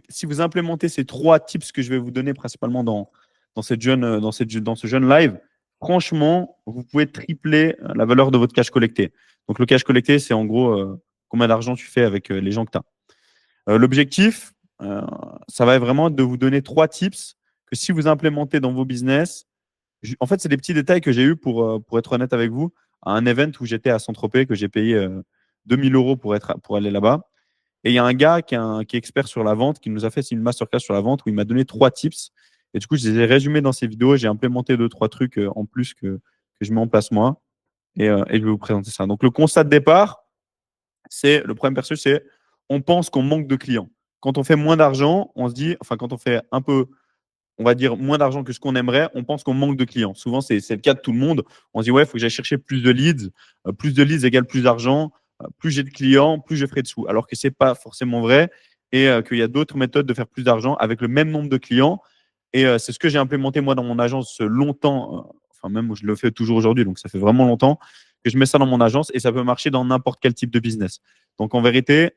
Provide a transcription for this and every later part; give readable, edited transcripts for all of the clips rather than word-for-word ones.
si vous implémentez ces 3 tips que je vais vous donner principalement dans ce jeune live, franchement, vous pouvez tripler la valeur de votre cash collecté. Donc, le cash collecté, c'est en gros combien d'argent tu fais avec les gens que tu as. L'objectif, ça va vraiment de vous donner 3 tips que si vous implémentez dans vos business, en fait, c'est des petits détails que j'ai eu pour être honnête avec vous, à un event où j'étais à Saint-Tropez, que j'ai payé 2000 euros pour aller là-bas. Et il y a un gars qui est expert sur la vente, qui nous a fait une masterclass sur la vente où il m'a donné 3 tips. Et du coup, je les ai résumés dans ces vidéos. J'ai implémenté 2, 3 trucs en plus que je mets en place moi. Et je vais vous présenter ça. Donc, le constat de départ, c'est le problème perçu, c'est on pense qu'on manque de clients. Quand on fait moins d'argent, on se dit, enfin, quand on fait un peu, on va dire, moins d'argent que ce qu'on aimerait, on pense qu'on manque de clients. Souvent, c'est le cas de tout le monde. On se dit, ouais, il faut que j'aille chercher plus de leads. Plus de leads égale plus d'argent. Plus j'ai de clients, plus je ferai de sous. Alors que ce n'est pas forcément vrai et qu'il y a d'autres méthodes de faire plus d'argent avec le même nombre de clients. Et c'est ce que j'ai implémenté moi dans mon agence longtemps. Enfin, même je le fais toujours aujourd'hui. Donc, ça fait vraiment longtemps que je mets ça dans mon agence et ça peut marcher dans n'importe quel type de business. Donc, en vérité,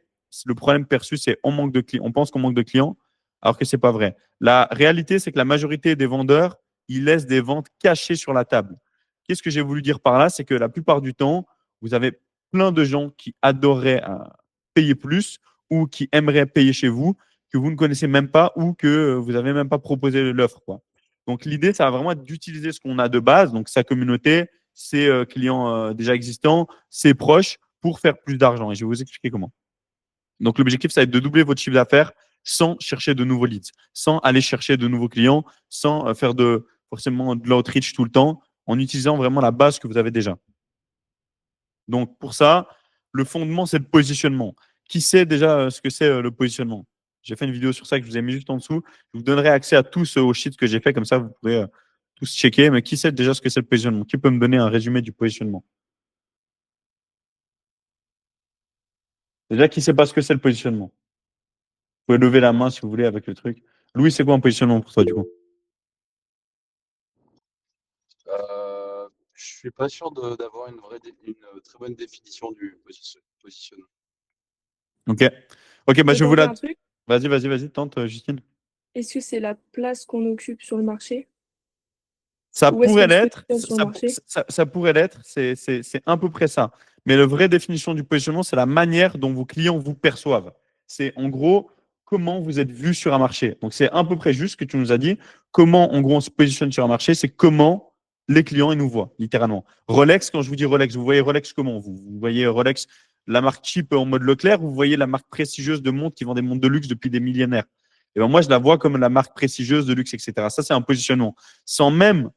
le problème perçu, c'est on manque de clients. On pense qu'on manque de clients alors que ce n'est pas vrai. La réalité, c'est que la majorité des vendeurs, ils laissent des ventes cachées sur la table. Qu'est-ce que j'ai voulu dire par là? C'est que la plupart du temps, vous avez plein de gens qui adoreraient payer plus ou qui aimeraient payer chez vous, que vous ne connaissez même pas ou que vous n'avez même pas proposé l'offre, quoi. Donc, l'idée, ça va vraiment être d'utiliser ce qu'on a de base, donc sa communauté, ses clients déjà existants, ses proches, pour faire plus d'argent. Et je vais vous expliquer comment. Donc, l'objectif, ça va être de doubler votre chiffre d'affaires sans chercher de nouveaux leads, sans aller chercher de nouveaux clients, sans faire forcément de l'outreach tout le temps, en utilisant vraiment la base que vous avez déjà. Donc, pour ça, le fondement, c'est le positionnement. Qui sait déjà ce que c'est le positionnement? J'ai fait une vidéo sur ça que je vous ai mis juste en dessous. Je vous donnerai accès à tous aux sheets que j'ai fait, comme ça, vous pourrez tous checker. Mais qui sait déjà ce que c'est le positionnement? Qui peut me donner un résumé du positionnement? Déjà, qui ne sait pas ce que c'est le positionnement? Vous pouvez lever la main si vous voulez avec le truc. Louis, c'est quoi un positionnement pour toi, du coup? Je suis pas sûr d'avoir une très bonne définition du positionnement. Ok. Ok, Je bah, peux je vous tenter la. un truc? Vas-y, tente, Justine. Est-ce que c'est la place qu'on occupe sur le marché? Ça Ou est-ce pourrait qu'on se l'être, positionne sur le marché? ça pourrait l'être, c'est à peu près ça. Mais la vraie définition du positionnement, c'est la manière dont vos clients vous perçoivent. C'est en gros comment vous êtes vu sur un marché. Donc c'est à peu près juste ce que tu nous as dit. Comment en gros on se positionne sur un marché, c'est comment les clients ils nous voient, littéralement. Rolex, quand je vous dis Rolex, vous voyez Rolex comment? Vous voyez Rolex, la marque cheap en mode Leclerc, ou vous voyez la marque prestigieuse de montres qui vend des montres de luxe depuis des millénaires. Et ben moi, je la vois comme la marque prestigieuse de luxe, etc. Ça, c'est un positionnement. Sans même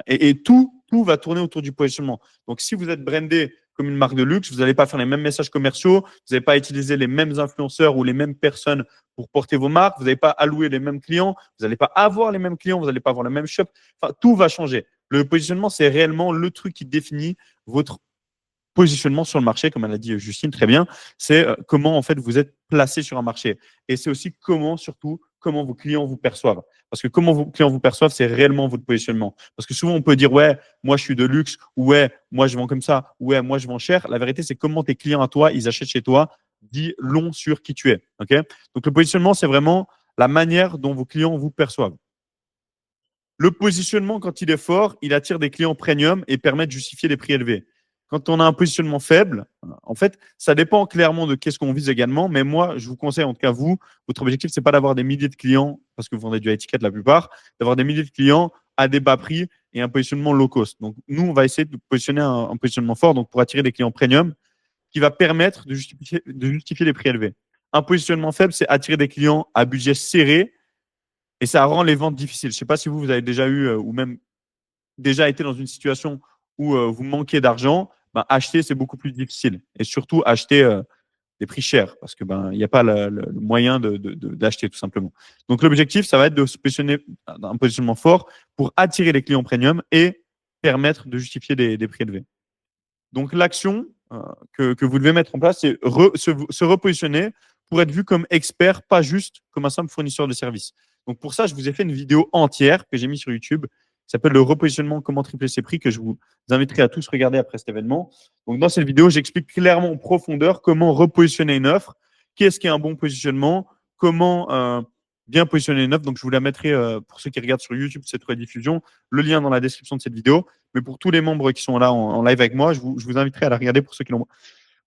et tout va tourner autour du positionnement. Donc, si vous êtes brandé comme une marque de luxe, vous n'allez pas faire les mêmes messages commerciaux, vous n'allez pas utiliser les mêmes influenceurs ou les mêmes personnes pour porter vos marques, vous n'allez pas allouer les mêmes clients, vous n'allez pas avoir les mêmes clients, vous n'allez pas avoir le même shop. Enfin, tout va changer. Le positionnement, c'est réellement le truc qui définit votre positionnement sur le marché, comme elle a dit Justine, très bien. C'est comment en fait vous êtes placé sur un marché. Et c'est aussi surtout, comment vos clients vous perçoivent. Parce que comment vos clients vous perçoivent, c'est réellement votre positionnement. Parce que souvent, on peut dire, ouais, moi, je suis de luxe, ou ouais, moi, je vends comme ça, ou ouais, moi, je vends cher. La vérité, c'est comment tes clients à toi, ils achètent chez toi, dit long sur qui tu es. Okay. Donc, le positionnement, c'est vraiment la manière dont vos clients vous perçoivent. Le positionnement, quand il est fort, il attire des clients premium et permet de justifier des prix élevés. Quand on a un positionnement faible, en fait, ça dépend clairement de qu'est-ce qu'on vise également. Mais moi, je vous conseille, en tout cas, vous, votre objectif, ce n'est pas d'avoir des milliers de clients, parce que vous vendez du étiquette la plupart, d'avoir des milliers de clients à des bas prix et un positionnement low cost. Donc, nous, on va essayer de positionner un positionnement fort donc pour attirer des clients premium qui va permettre de justifier les prix élevés. Un positionnement faible, c'est attirer des clients à budget serré et ça rend les ventes difficiles. Je ne sais pas si vous avez déjà eu ou même déjà été dans une situation où vous manquez d'argent, ben, acheter, c'est beaucoup plus difficile. Et surtout, acheter des prix chers parce que ben, il n'y a pas le moyen d'acheter tout simplement. Donc, l'objectif, ça va être de se positionner un positionnement fort pour attirer les clients premium et permettre de justifier des prix élevés. Donc, l'action que vous devez mettre en place, c'est se repositionner pour être vu comme expert, pas juste comme un simple fournisseur de services. Donc, pour ça, je vous ai fait une vidéo entière que j'ai mise sur YouTube qui s'appelle le repositionnement, comment tripler ses prix, que je vous inviterai à tous regarder après cet événement. Donc, dans cette vidéo, j'explique clairement en profondeur comment repositionner une offre, qu'est-ce qui est un bon positionnement, comment bien positionner une offre. Donc, je vous la mettrai pour ceux qui regardent sur YouTube cette rediffusion, le lien dans la description de cette vidéo. Mais pour tous les membres qui sont là en live avec moi, je vous inviterai à la regarder pour ceux qui l'ont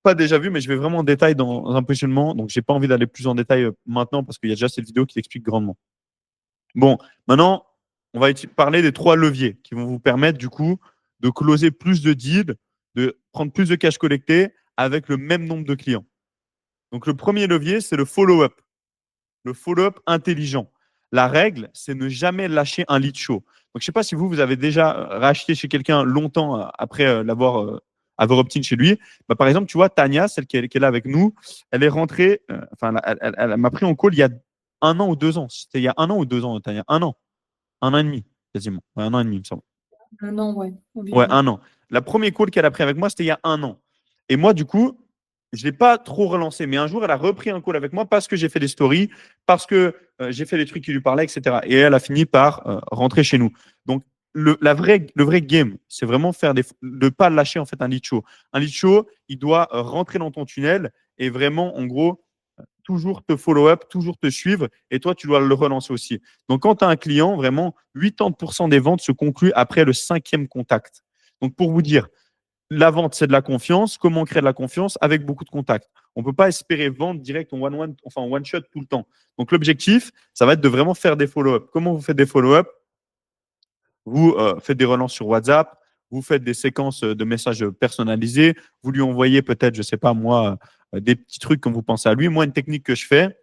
pas déjà vu, mais je vais vraiment en détail dans un positionnement. Donc, j'ai pas envie d'aller plus en détail maintenant parce qu'il y a déjà cette vidéo qui l'explique grandement. Bon, maintenant, on va parler des 3 leviers qui vont vous permettre du coup de closer plus de deals, de prendre plus de cash collecté avec le même nombre de clients. Donc, le premier levier, c'est le follow-up. Le follow-up intelligent. La règle, c'est ne jamais lâcher un lead show. Donc, je ne sais pas si vous avez déjà racheté chez quelqu'un longtemps après avoir opt-in chez lui. Bah, par exemple, tu vois, Tania, celle qui est là avec nous, elle est rentrée, elle m'a pris en call il y a 1 an ou 2 ans. C'était il y a 1 an ou 2 ans, Tania. 1 an. 1 an et demi, quasiment. Ouais, 1 an et demi, il me semble. Un an, ouais, Ouais, environ. 1 an. La première call qu'elle a pris avec moi, c'était il y a 1 an. Et moi, du coup, je ne l'ai pas trop relancé. Mais un jour, elle a repris un call avec moi parce que j'ai fait des stories, parce que j'ai fait des trucs qui lui parlaient, etc. Et elle a fini par rentrer chez nous. Donc, le vrai game, c'est vraiment de ne pas lâcher en fait un lead show. Un lead show, il doit rentrer dans ton tunnel et vraiment, en gros, toujours te follow-up, toujours te suivre, et toi, tu dois le relancer aussi. Donc, quand tu as un client, vraiment, 80% des ventes se concluent après le 5e contact. Donc, pour vous dire, la vente, c'est de la confiance. Comment créer de la confiance avec beaucoup de contacts? On ne peut pas espérer vendre direct en one shot tout le temps. Donc, l'objectif, ça va être de vraiment faire des follow-up. Comment vous faites des follow-up? Vous faites des relances sur WhatsApp, vous faites des séquences de messages personnalisés, vous lui envoyez peut-être, je ne sais pas moi, des petits trucs quand vous pensez à lui. Moi, une technique que je fais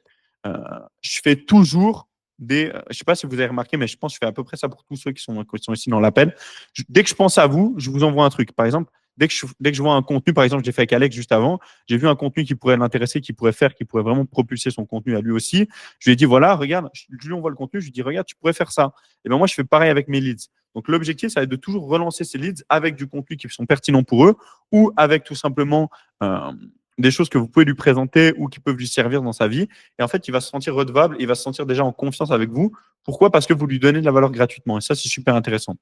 toujours je ne sais pas si vous avez remarqué, mais je pense que je fais à peu près ça pour tous ceux qui sont ici dans l'appel. Dès que je pense à vous, je vous envoie un truc. Par exemple, dès que je vois un contenu, par exemple, j'ai fait avec Alex juste avant, j'ai vu un contenu qui pourrait l'intéresser, qui pourrait vraiment propulser son contenu à lui aussi. Je lui ai dit, voilà, regarde, je lui envoie le contenu, je lui dis, regarde, tu pourrais faire ça. Et bien moi, je fais pareil avec mes leads. Donc, l'objectif, ça va être de toujours relancer ces leads avec du contenu qui sont pertinents pour eux ou avec tout simplement des choses que vous pouvez lui présenter ou qui peuvent lui servir dans sa vie. Et en fait, il va se sentir redevable, il va se sentir déjà en confiance avec vous. Pourquoi? Parce que vous lui donnez de la valeur gratuitement. Et ça, c'est super intéressant.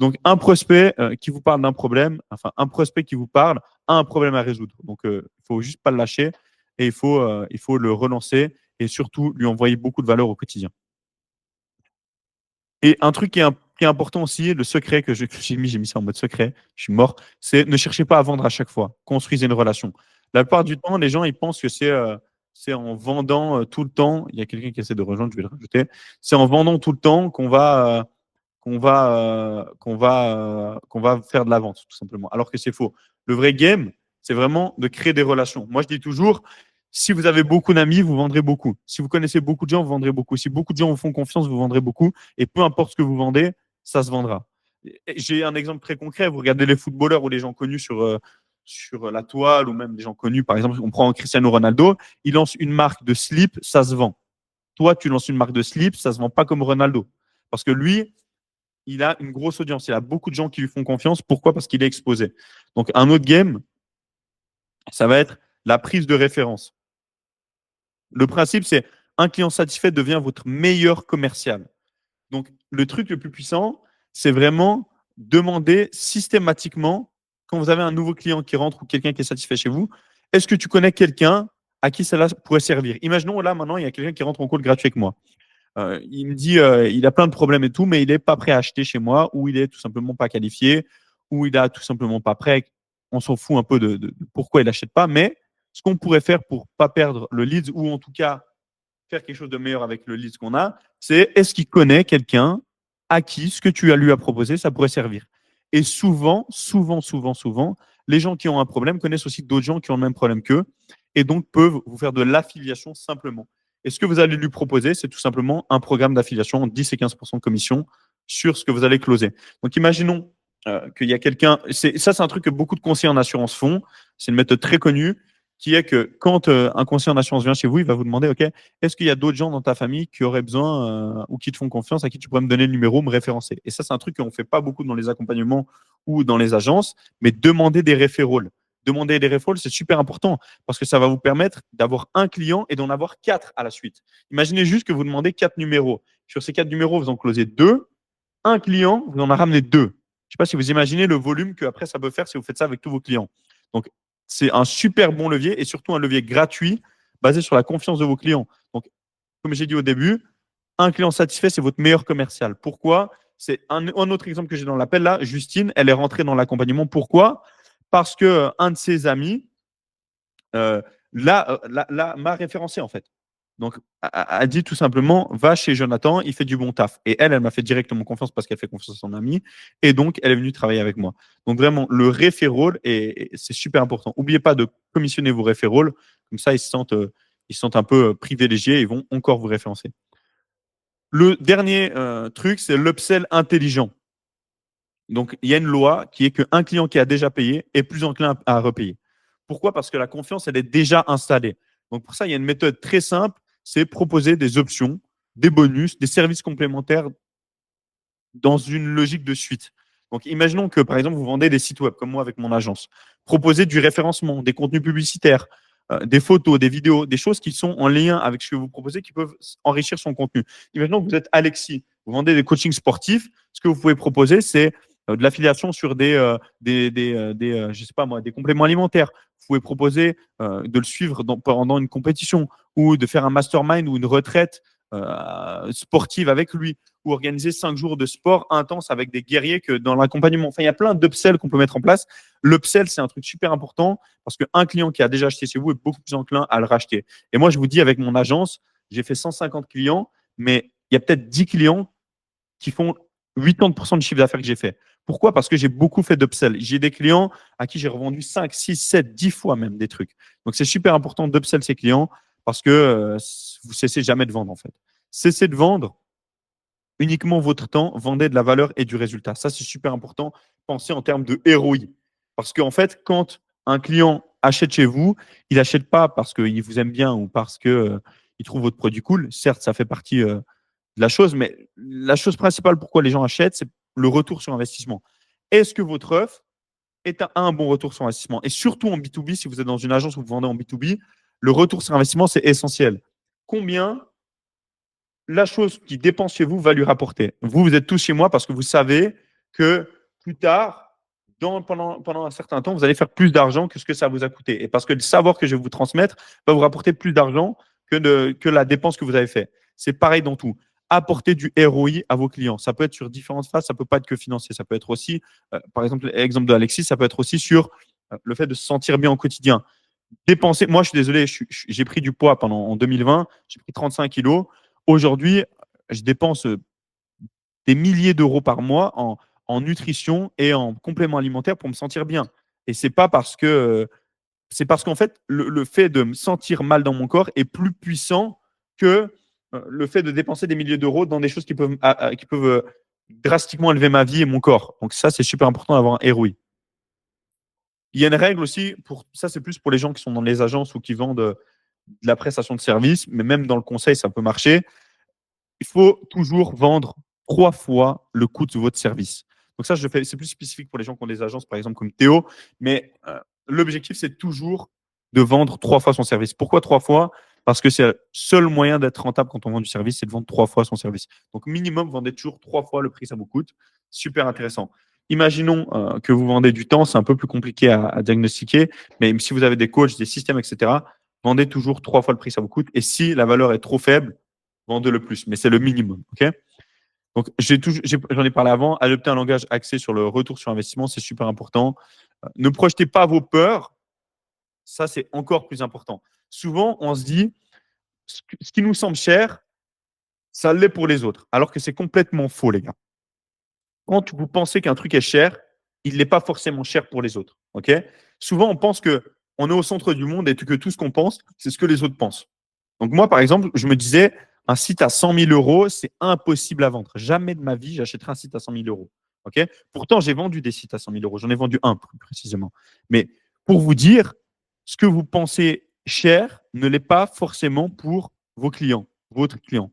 Donc, un prospect qui vous parle d'un problème, enfin, un prospect qui vous parle a un problème à résoudre. Donc, il ne faut juste pas le lâcher et il faut le relancer et surtout lui envoyer beaucoup de valeur au quotidien. Et un truc qui est important aussi, le secret que j'ai mis ça en mode secret, je suis mort, c'est ne cherchez pas à vendre à chaque fois. Construisez une relation. La plupart du temps, les gens, ils pensent que c'est en vendant tout le temps. Il y a quelqu'un qui essaie de rejoindre, je vais le rajouter. C'est en vendant tout le temps qu'on va faire de la vente, tout simplement. Alors que c'est faux. Le vrai game, c'est vraiment de créer des relations. Moi, je dis toujours, si vous avez beaucoup d'amis, vous vendrez beaucoup. Si vous connaissez beaucoup de gens, vous vendrez beaucoup. Si beaucoup de gens vous font confiance, vous vendrez beaucoup. Et peu importe ce que vous vendez, ça se vendra. J'ai un exemple très concret. Vous regardez les footballeurs ou les gens connus sur la toile ou même des gens connus. Par exemple, on prend Cristiano Ronaldo. Il lance une marque de slip, ça se vend. Toi, tu lances une marque de slip, ça ne se vend pas comme Ronaldo. Parce que lui, il a une grosse audience. Il a beaucoup de gens qui lui font confiance. Pourquoi? Parce qu'il est exposé. Donc, un autre game, ça va être la prise de référence. Le principe, c'est un client satisfait devient votre meilleur commercial. Donc, le truc le plus puissant, c'est vraiment demander systématiquement, quand vous avez un nouveau client qui rentre ou quelqu'un qui est satisfait chez vous, est-ce que tu connais quelqu'un à qui cela pourrait servir? Imaginons là, maintenant, il y a quelqu'un qui rentre en call gratuit avec moi. Il me dit il a plein de problèmes et tout, mais il n'est pas prêt à acheter chez moi, ou il est tout simplement pas qualifié, ou il a tout simplement pas prêt. On s'en fout un peu de pourquoi il n'achète pas, mais ce qu'on pourrait faire pour pas perdre le lead, ou en tout cas faire quelque chose de meilleur avec le lead qu'on a, c'est est-ce qu'il connaît quelqu'un à qui ce que tu as lui à proposer, ça pourrait servir. Et souvent, les gens qui ont un problème connaissent aussi d'autres gens qui ont le même problème qu'eux et donc peuvent vous faire de l'affiliation simplement. Et ce que vous allez lui proposer, c'est tout simplement un programme d'affiliation, 10 et 15% de commission sur ce que vous allez closer. Donc, imaginons qu'il y a quelqu'un. Ça, c'est un truc que beaucoup de conseillers en assurance font. C'est une méthode très connue qui est que quand un conseiller en assurance vient chez vous, il va vous demander, OK, est-ce qu'il y a d'autres gens dans ta famille qui auraient besoin ou qui te font confiance, à qui tu pourrais me donner le numéro, me référencer? Et ça, c'est un truc qu'on ne fait pas beaucoup dans les accompagnements ou dans les agences, mais demander des référals. Demander des référals, c'est super important parce que ça va vous permettre d'avoir un client et d'en avoir 4 à la suite. Imaginez juste que vous demandez 4 numéros. Sur ces 4 numéros, vous en closez 2. Un client, vous en a ramené 2. Je ne sais pas si vous imaginez le volume que après ça peut faire si vous faites ça avec tous vos clients. Donc, c'est un super bon levier et surtout un levier gratuit basé sur la confiance de vos clients. Donc, comme j'ai dit au début, un client satisfait, c'est votre meilleur commercial. Pourquoi? C'est un autre exemple que j'ai dans l'appel là. Justine, elle est rentrée dans l'accompagnement. Pourquoi? Parce que un de ses amis euh, m'a référencé en fait. Donc, a dit tout simplement, va chez Jonathan, il fait du bon taf. Et elle m'a fait directement confiance parce qu'elle fait confiance à son ami. Et donc, elle est venue travailler avec moi. Donc, vraiment, le referral, c'est super important. N'oubliez pas de commissionner vos referrals. Comme ça, ils se sentent un peu privilégiés et ils vont encore vous référencer. Le dernier truc, c'est l'upsell intelligent. Donc, il y a une loi qui est qu'un client qui a déjà payé est plus enclin à repayer. Pourquoi? Parce que la confiance, elle est déjà installée. Donc, pour ça, il y a une méthode très simple, c'est proposer des options, des bonus, des services complémentaires dans une logique de suite. Donc, imaginons que, par exemple, vous vendez des sites web, comme moi avec mon agence. Proposez du référencement, des contenus publicitaires, des photos, des vidéos, des choses qui sont en lien avec ce que vous proposez, qui peuvent enrichir son contenu. Imaginons que vous êtes Alexis, vous vendez des coachings sportifs. Ce que vous pouvez proposer, c'est de l'affiliation sur je sais pas moi, des compléments alimentaires. Vous pouvez proposer de le suivre pendant une compétition ou de faire un mastermind ou une retraite sportive avec lui ou organiser 5 jours de sport intense avec des guerriers que dans l'accompagnement. Enfin, il y a plein d'upsells qu'on peut mettre en place. L'upsell, c'est un truc super important parce qu'un client qui a déjà acheté chez vous est beaucoup plus enclin à le racheter. Et moi, je vous dis, avec mon agence, j'ai fait 150 clients, mais il y a peut-être 10 clients qui font 80% du chiffre d'affaires que j'ai fait. Pourquoi? Parce que j'ai beaucoup fait d'upsell. J'ai des clients à qui j'ai revendu 5, 6, 7, 10 fois même des trucs. Donc, c'est super important d'upsell ces clients parce que vous cessez jamais de vendre en fait. Cessez de vendre uniquement votre temps, vendez de la valeur et du résultat. Ça, c'est super important. Pensez en termes de ROI. Parce qu'en fait, quand un client achète chez vous, il n'achète pas parce qu'il vous aime bien ou parce qu'il trouve votre produit cool. Certes, ça fait partie de la chose, mais la chose principale pourquoi les gens achètent, c'est le retour sur investissement. Est-ce que votre offre a un bon retour sur investissement? Et surtout en B2B, si vous êtes dans une agence où vous vendez en B2B, le retour sur investissement, c'est essentiel. Combien la chose qui dépense chez vous va lui rapporter. Vous êtes tous chez moi parce que vous savez que plus tard, pendant un certain temps, vous allez faire plus d'argent que ce que ça vous a coûté. Et parce que le savoir que je vais vous transmettre va vous rapporter plus d'argent que la dépense que vous avez fait. C'est pareil dans tout. Apporter du ROI à vos clients. Ça peut être sur différentes phases, ça ne peut pas être que financier. Ça peut être aussi, par exemple, l'exemple de Alexis, ça peut être aussi sur le fait de se sentir bien au quotidien. Dépenser, moi je suis désolé, j'ai pris du poids en 2020, j'ai pris 35 kilos. Aujourd'hui, je dépense des milliers d'euros par mois en nutrition et en compléments alimentaires pour me sentir bien. Et c'est parce qu'en fait, le fait de me sentir mal dans mon corps est plus puissant que le fait de dépenser des milliers d'euros dans des choses qui peuvent drastiquement élever ma vie et mon corps. Donc ça, c'est super important d'avoir un ROI. Il y a une règle aussi, ça c'est plus pour les gens qui sont dans les agences ou qui vendent de la prestation de service, mais même dans le conseil, ça peut marcher. Il faut toujours vendre 3 fois le coût de votre service. Donc ça, c'est plus spécifique pour les gens qui ont des agences, par exemple comme Théo, mais l'objectif, c'est toujours de vendre 3 fois son service. Pourquoi 3 fois? Parce que c'est le seul moyen d'être rentable quand on vend du service, c'est de vendre 3 fois son service. Donc minimum, vendez toujours 3 fois le prix que ça vous coûte. Super intéressant. Imaginons que vous vendez du temps, c'est un peu plus compliqué à diagnostiquer, mais si vous avez des coachs, des systèmes, etc., vendez toujours 3 fois le prix que ça vous coûte. Et si la valeur est trop faible, vendez le plus, mais c'est le minimum. Ok. Donc, j'en ai parlé avant, adopter un langage axé sur le retour sur investissement, c'est super important. Ne projetez pas vos peurs, ça c'est encore plus important. Souvent, on se dit, ce qui nous semble cher, ça l'est pour les autres, alors que c'est complètement faux, les gars. Quand vous pensez qu'un truc est cher, il n'est pas forcément cher pour les autres. Ok. Souvent, on pense qu'on est au centre du monde et que tout ce qu'on pense, c'est ce que les autres pensent. Donc moi, par exemple, je me disais, un site à 100 000 euros, c'est impossible à vendre. Jamais de ma vie, j'achèterai un site à 100 000 euros. Ok. Pourtant, j'ai vendu des sites à 100 000 euros. J'en ai vendu un, plus précisément. Mais pour vous dire, ce que vous pensez cher ne l'est pas forcément pour vos clients, votre client.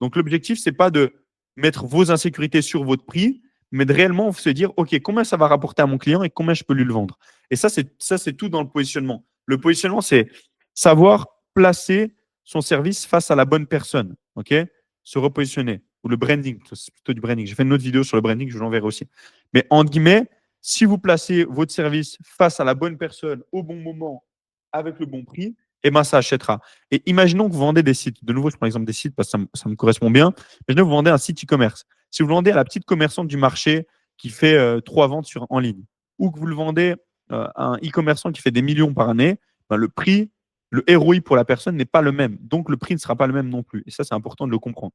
Donc l'objectif, ce n'est pas de mettre vos insécurités sur votre prix, mais de réellement se dire, OK, combien ça va rapporter à mon client et combien je peux lui le vendre. Et ça, c'est tout dans le positionnement. Le positionnement, c'est savoir placer son service face à la bonne personne. OK. Se repositionner. Ou le branding, c'est plutôt du branding. J'ai fait une autre vidéo sur le branding, je vous l'enverrai aussi. Mais entre guillemets, si vous placez votre service face à la bonne personne, au bon moment, avec le bon prix, eh ben, ça achètera. Et imaginons que vous vendez des sites. De nouveau, je prends l'exemple des sites parce que ça me correspond bien. Imaginons que vous vendez un site e-commerce. Si vous le vendez à la petite commerçante du marché qui fait 3 ventes en ligne, ou que vous le vendez à un e-commerçant qui fait des millions par année, ben, le prix, le ROI pour la personne n'est pas le même. Donc, le prix ne sera pas le même non plus. Et ça, c'est important de le comprendre.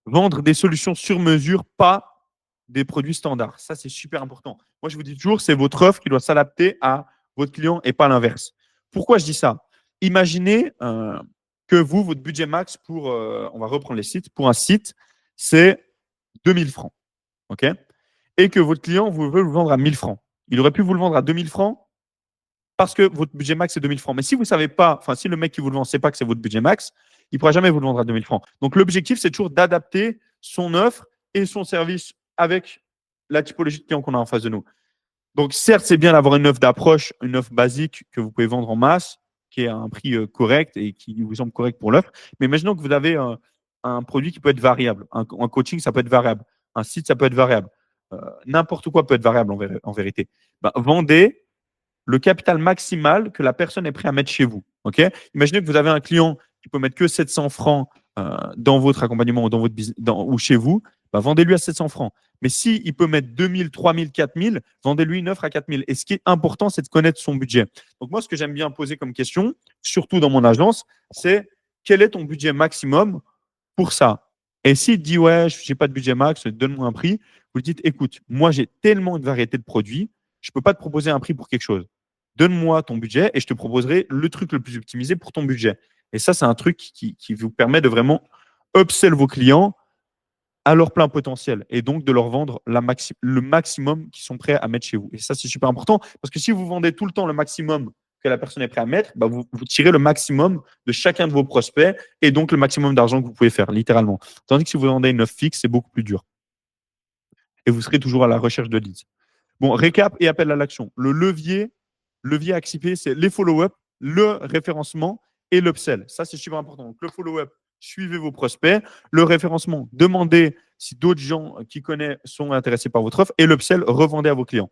Vendre des solutions sur mesure, pas des produits standards. Ça, c'est super important. Moi, je vous dis toujours, c'est votre offre qui doit s'adapter à votre client et pas l'inverse. Pourquoi je dis ça? Imaginez que vous, votre budget max pour, on va reprendre les sites, pour un site, c'est 2000 francs. OK? Et que votre client veut vous vendre à 1000 francs. Il aurait pu vous le vendre à 2000 francs parce que votre budget max est 2000 francs. Mais si vous ne savez pas, enfin, si le mec qui vous le vend ne sait pas que c'est votre budget max, il ne pourra jamais vous le vendre à 2000 francs. Donc, l'objectif, c'est toujours d'adapter son offre et son service avec la typologie de client qu'on a en face de nous. Donc, certes, c'est bien d'avoir une offre d'approche, une offre basique que vous pouvez vendre en masse, qui est à un prix correct et qui vous semble correct pour l'offre. Mais imaginons que vous avez un produit qui peut être variable. Un coaching, ça peut être variable. Un site, ça peut être variable. N'importe quoi peut être variable en vérité. Ben, vendez le capital maximal que la personne est prête à mettre chez vous. Okay. Imaginez que vous avez un client qui peut mettre que 700 francs dans votre accompagnement ou, dans votre ou chez vous, bah, vendez-lui à 700 francs. Mais s'il peut mettre 2000, 3000, 4000, vendez-lui une offre à 4000. Et ce qui est important, c'est de connaître son budget. Donc moi, ce que j'aime bien poser comme question, surtout dans mon agence, c'est quel est ton budget maximum pour ça? Et s'il dit, ouais, je n'ai pas de budget max, donne-moi un prix, vous lui dites, écoute, moi, j'ai tellement de variété de produits, je ne peux pas te proposer un prix pour quelque chose. Donne-moi ton budget et je te proposerai le truc le plus optimisé pour ton budget. Et ça, c'est un truc qui vous permet de vraiment upsell vos clients à leur plein potentiel et donc de leur vendre le maximum qu'ils sont prêts à mettre chez vous. Et ça, c'est super important parce que si vous vendez tout le temps le maximum que la personne est prête à mettre, bah vous tirez le maximum de chacun de vos prospects et donc le maximum d'argent que vous pouvez faire, littéralement. Tandis que si vous vendez une offre fixe, c'est beaucoup plus dur. Et vous serez toujours à la recherche de leads. Bon, récap et appel à l'action. Le levier à activer, c'est les follow-up, le référencement et l'upsell. Ça, c'est super important. Donc, le follow-up, suivez vos prospects. Le référencement, demandez si d'autres gens qui connaissent sont intéressés par votre offre. Et l'upsell, revendez à vos clients.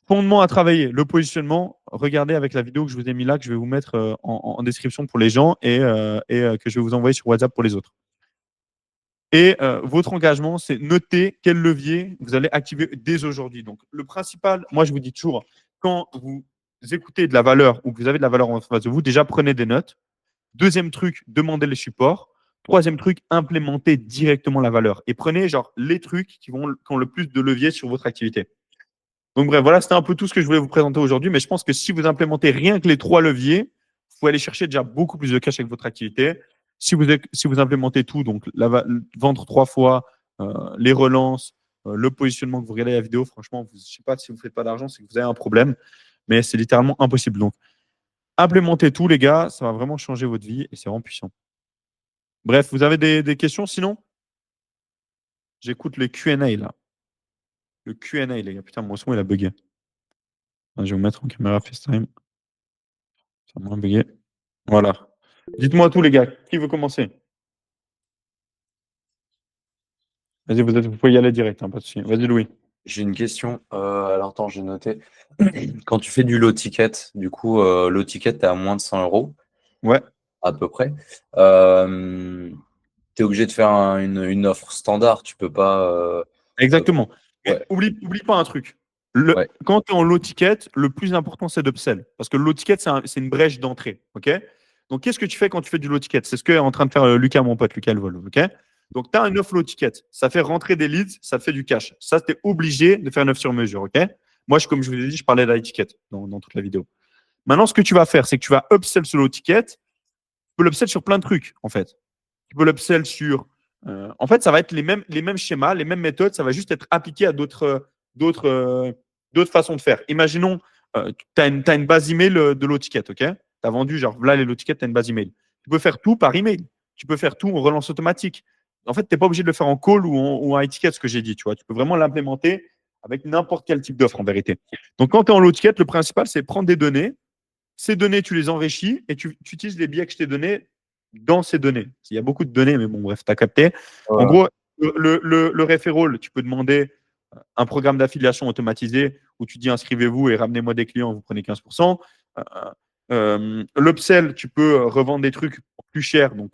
Fondement à travailler, le positionnement. Regardez avec la vidéo que je vous ai mis là, que je vais vous mettre en description pour les gens et que je vais vous envoyer sur WhatsApp pour les autres. Et votre engagement, c'est noter quel levier vous allez activer dès aujourd'hui. Donc, le principal, moi, je vous dis toujours, quand vous écoutez de la valeur ou que vous avez de la valeur en face de vous, déjà prenez des notes. Deuxième truc, demandez les supports. Troisième truc, implémentez directement la valeur. Et prenez genre les trucs qui ont le plus de levier sur votre activité. Donc, bref, voilà, c'était un peu tout ce que je voulais vous présenter aujourd'hui. Mais je pense que si vous implémentez rien que les 3 leviers, vous pouvez aller chercher déjà beaucoup plus de cash avec votre activité. Si vous implémentez tout, donc vendre 3 fois, les relances, le positionnement que vous regardez la vidéo, franchement, je ne sais pas si vous ne faites pas d'argent, c'est que vous avez un problème, mais c'est littéralement impossible. Donc, implémentez tout, les gars, ça va vraiment changer votre vie et c'est vraiment puissant. Bref, vous avez des questions sinon? J'écoute le Q&A là. Le Q&A, les gars. Putain, mon son, il a bugué. Je vais vous mettre en caméra FaceTime. Ça m'a bugué. Voilà. Dites-moi tout, les gars. Qui veut commencer? Vas-y, vous pouvez y aller direct, hein, pas de souci. Vas-y, Louis. J'ai une question. Alors, attends, j'ai noté. Quand tu fais du low ticket, du coup, low ticket, tu es à moins de 100 euros, Ouais, à peu près. Tu es obligé de faire une offre standard. Tu peux pas. exactement. Mais Ouais, oublie pas un truc. ouais, Quand tu es en low ticket, le plus important, c'est d'upsell. Parce que le low ticket, c'est une brèche d'entrée. OK? Donc, qu'est-ce que tu fais quand tu fais du low ticket? C'est ce qu'est en train de faire Lucas, mon pote, Lucas Elvol. OK? Donc, tu as une offre low ticket. Ça fait rentrer des leads, ça te fait du cash. Ça, tu es obligé de faire une offre sur mesure. OK? Moi, comme je vous ai dit, je parlais de la ticket dans toute la vidéo. Maintenant, ce que tu vas faire, c'est que tu vas upsell ce low ticket. Tu peux l'upsell sur plein de trucs, en fait. Tu peux l'upsell sur. En fait, ça va être les mêmes schémas, les mêmes méthodes. Ça va juste être appliqué à d'autres façons de faire. Imaginons, tu as une base email de low ticket, OK? Tu as vendu, genre, là, les low tickets, tu as une base email. Tu peux faire tout par email. Tu peux faire tout en relance automatique. En fait, tu n'es pas obligé de le faire en call ou en ticket, ce que j'ai dit. Tu vois, tu peux vraiment l'implémenter avec n'importe quel type d'offre, en vérité. Donc, quand tu es en low ticket, le principal, c'est prendre des données. Ces données, tu les enrichis et tu utilises les biais que je t'ai donnés dans ces données. Il y a beaucoup de données, mais bon, bref, tu as capté. En gros, le referral, tu peux demander un programme d'affiliation automatisé où tu dis inscrivez-vous et ramenez-moi des clients, vous prenez 15%. L'upsell, tu peux revendre des trucs plus chers. Donc,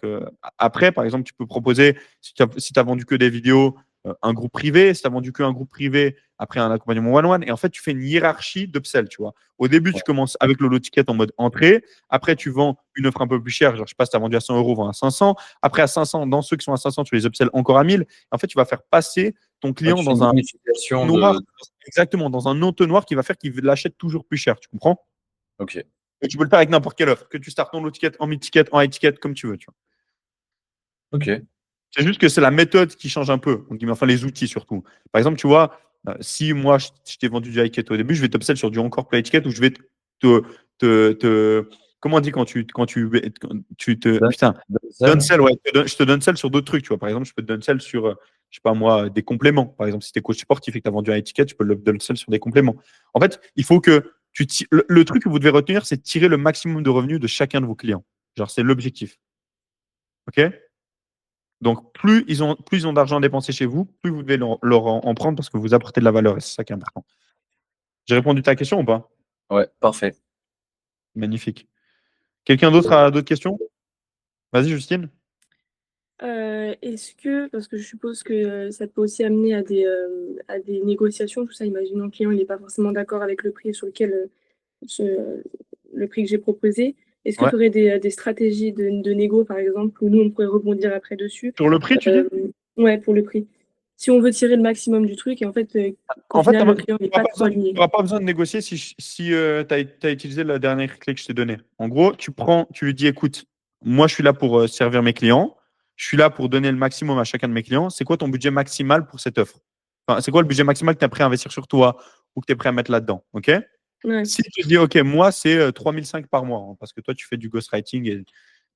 après, par exemple, tu peux proposer, si tu as vendu que des vidéos, un groupe privé. Si tu as vendu qu'un groupe privé, après un accompagnement one-one. Et en fait, tu fais une hiérarchie d'upsell, tu vois. Au début, tu Ouais. commences avec le lot ticket en mode entrée. Après, tu vends une offre un peu plus chère. Genre, je sais pas, si tu as vendu à 100 euros, vends à 500. Après, à 500, dans ceux qui sont à 500, tu les upsell encore à 1000. En fait, tu vas faire passer ton Ouais, client tu fais une dans un bonification noir, de. exactement, dans un entonnoir qui va faire qu'il l'achète toujours plus cher. Tu comprends? Ok. Et tu peux le faire avec n'importe quelle offre, que tu startes en low ticket, en mid ticket, en high ticket, comme tu veux. Tu vois. Ok. C'est juste que c'est la méthode qui change un peu. Enfin, les outils surtout. Par exemple, tu vois, si moi je t'ai vendu du high ticket au début, je vais t'upsell sur du encore plus high ticket où je vais comment on dit quand tu te. Done- Putain, done donne sell. sell, ouais. Je te donne sell sur d'autres trucs. Tu vois. Par exemple, je peux te donne sell sur, je sais pas moi, des compléments. Par exemple, si tu es coach sportif et que tu as vendu un high ticket, tu peux le donne sell sur des compléments. En fait, il faut que le truc que vous devez retenir, c'est de tirer le maximum de revenus de chacun de vos clients. Genre, c'est l'objectif. OK? Donc, plus ils ont d'argent à dépenser chez vous, plus vous devez leur en prendre parce que vous apportez de la valeur et c'est ça qui est important. J'ai répondu à ta question ou pas? Ouais, parfait. Magnifique. Quelqu'un d'autre a d'autres questions? Vas-y, Justine. Est-ce que, parce que je suppose que ça peut aussi amener à des négociations, tout ça, imaginons le client il n'est pas forcément d'accord avec le prix sur lequel le prix que j'ai proposé. Est-ce que Ouais. tu aurais des stratégies de négo, par exemple, où nous, on pourrait rebondir après dessus? Sur le prix, tu dis? Euh, ouais, pour le prix. Si on veut tirer le maximum du truc et en fait, qu'au En fait, tu final, le client n'est n'auras pas pas trop besoin, aligné. t'auras pas besoin de négocier si tu as utilisé la dernière clé que je t'ai donnée. En gros, tu lui dis, écoute, moi, je suis là pour servir mes clients. Je suis là pour donner le maximum à chacun de mes clients. C'est quoi ton budget maximal pour cette offre? Enfin, c'est quoi le budget maximal que tu es prêt à investir sur toi ou que tu es prêt à mettre là-dedans? OK? Ouais, Si tu te dis, OK, moi, c'est 3005 par mois, hein, parce que toi, tu fais du ghostwriting et de